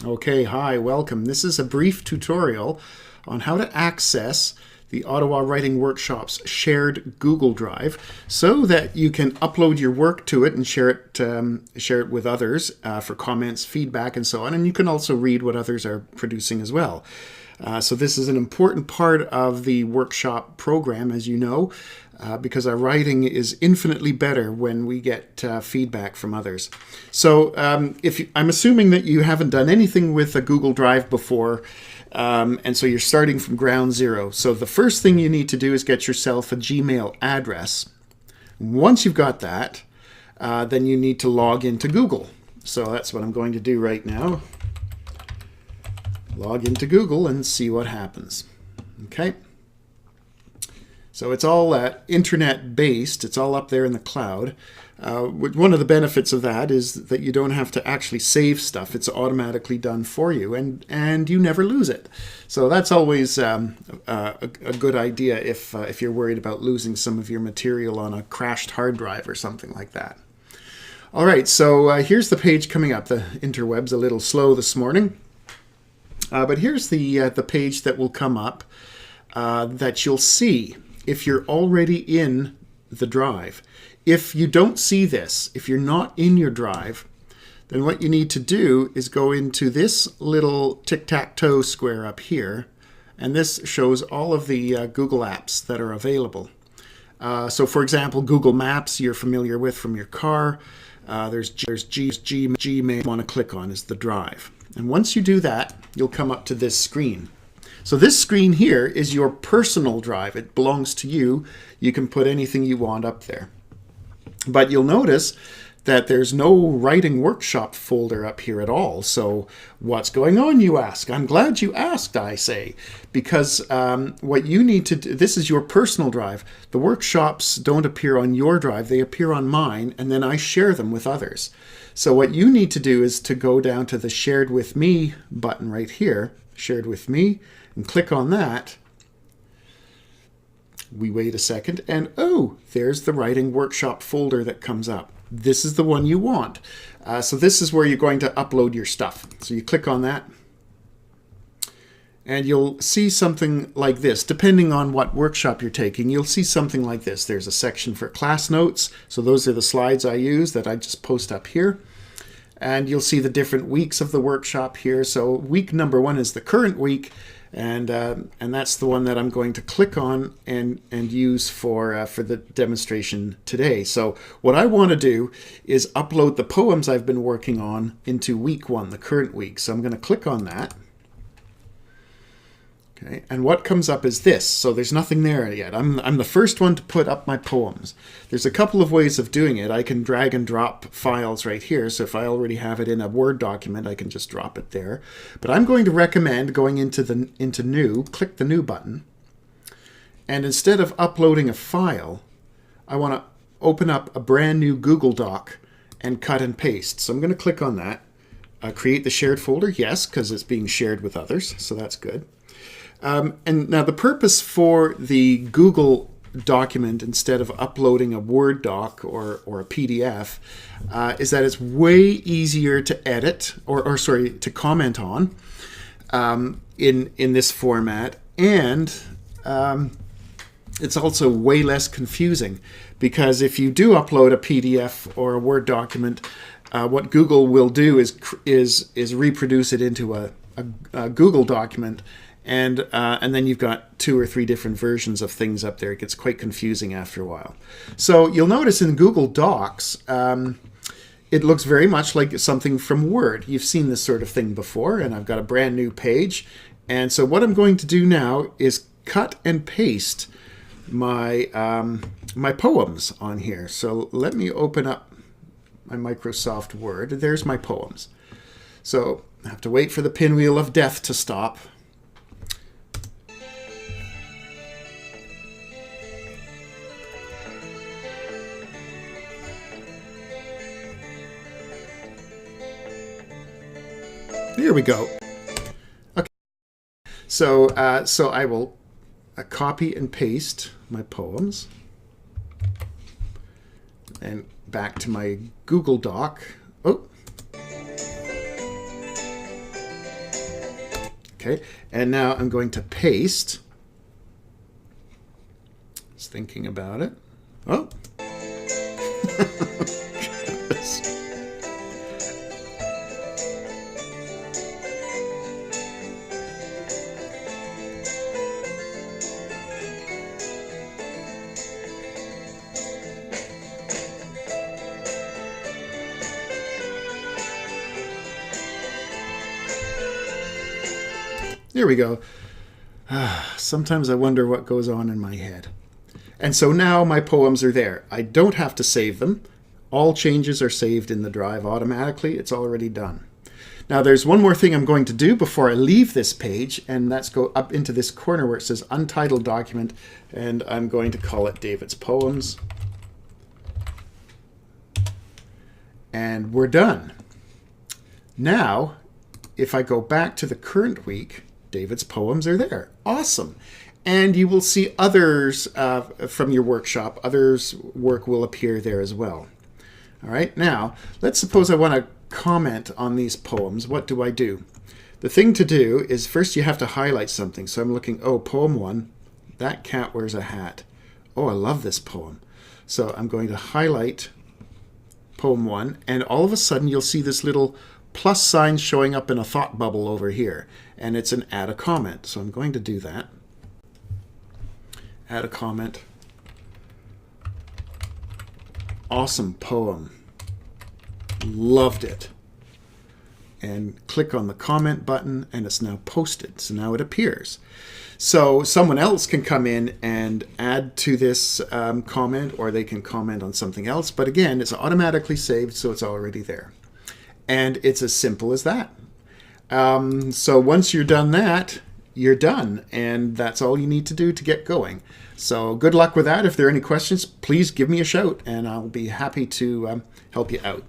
Okay, hi, welcome. This is a brief tutorial on how to access the Ottawa Writing Workshops shared Google Drive so that you can upload your work to it and share it with others for comments, feedback, and so on. And you can also read what others are producing as well. So this is an important part of the workshop program, as you know, because our writing is infinitely better when we get feedback from others. So I'm assuming that you haven't done anything with a Google Drive before, and so you're starting from ground zero. So the first thing you need to do is get yourself a Gmail address. Once you've got that, then you need to log into Google. So that's what I'm going to do right now. Log into Google and see what happens. Okay. So it's all internet based. It's all up there in the cloud. One of the benefits of that is that you don't have to actually save stuff. It's automatically done for you, and you never lose it. So that's always a good idea if you're worried about losing some of your material on a crashed hard drive or something like that. All right, so here's the page coming up. The interweb's a little slow this morning. But here's the page that will come up that you'll see if you're already in the drive. If you don't see this, if you're not in your drive, then what you need to do is go into this little tic-tac-toe square up here, and this shows all of the Google apps that are available. So for example, Google Maps you're familiar with from your car. There's Gmail you want to click on is the drive. And once you do that, you'll come up to this screen. So this screen here is your personal drive. It belongs to you. You can put anything you want up there. But you'll notice that there's no writing workshop folder up here at all. So what's going on, you ask? I'm glad you asked, I say, because what you need to do, this is your personal drive. The workshops don't appear on your drive. They appear on mine, and then I share them with others. So what you need to do is to go down to the Shared With Me button right here, Shared With Me, and click on that. We wait a second, and oh, there's the writing workshop folder that comes up. This is the one you want. So this is where you're going to upload your stuff. So you click on that, and you'll see something like this. Depending on what workshop you're taking, you'll see something like this. There's a section for class notes. So those are the slides I use that I just post up here. And you'll see the different weeks of the workshop here. So week number 1 is the current week, and that's the one that I'm going to click on and use for the demonstration today. So what I want to do is upload the poems I've been working on into week 1, the current week. So I'm going to click on that. Okay, and what comes up is this. So there's nothing there yet. I'm the first one to put up my poems. There's a couple of ways of doing it. I can drag and drop files right here. So if I already have it in a Word document, I can just drop it there. But I'm going to recommend going into New, click the New button. And instead of uploading a file, I want to open up a brand new Google Doc and cut and paste. So I'm going to click on that. Create the shared folder. Yes, because it's being shared with others. So that's good. And now the purpose for the Google document, instead of uploading a Word doc or a PDF, is that it's way easier to edit or to comment on in this format, and it's also way less confusing, because if you do upload a PDF or a Word document, what Google will do is reproduce it into a Google document. And then you've got 2 or 3 different versions of things up there. It gets quite confusing after a while. So you'll notice in Google Docs, it looks very much like something from Word. You've seen this sort of thing before, and I've got a brand new page. And so what I'm going to do now is cut and paste my, my poems on here. So let me open up my Microsoft Word. There's my poems. So I have to wait for the pinwheel of death to stop. Here we go. Okay. So I will copy and paste my poems and back to my Google Doc. Oh, Okay, and now I'm going to paste. Just thinking about it. Oh. There we go. Sometimes I wonder what goes on in my head. And so now my poems are there. I don't have to save them. All changes are saved in the drive automatically. It's already done. Now there's one more thing I'm going to do before I leave this page, and that's go up into this corner where it says Untitled Document, and I'm going to call it David's Poems. And we're done. Now, if I go back to the current week, David's poems are there. Awesome. And you will see others from your workshop. Others' work will appear there as well. All right. Now, let's suppose I want to comment on these poems. What do I do? The thing to do is first you have to highlight something. So I'm looking, oh, poem 1, That Cat Wears a Hat. Oh, I love this poem. So I'm going to highlight poem 1, and all of a sudden you'll see this little plus sign showing up in a thought bubble over here, and it's an add a comment. So I'm going to do that. Add a comment. Awesome poem. Loved it. And click on the comment button, and it's now posted. So now it appears. So someone else can come in and add to this comment, or they can comment on something else. But again, it's automatically saved, so it's already there. And it's as simple as that. So once you're done that, you're done. And that's all you need to do to get going. So good luck with that. If there are any questions, please give me a shout, and I'll be happy to help you out.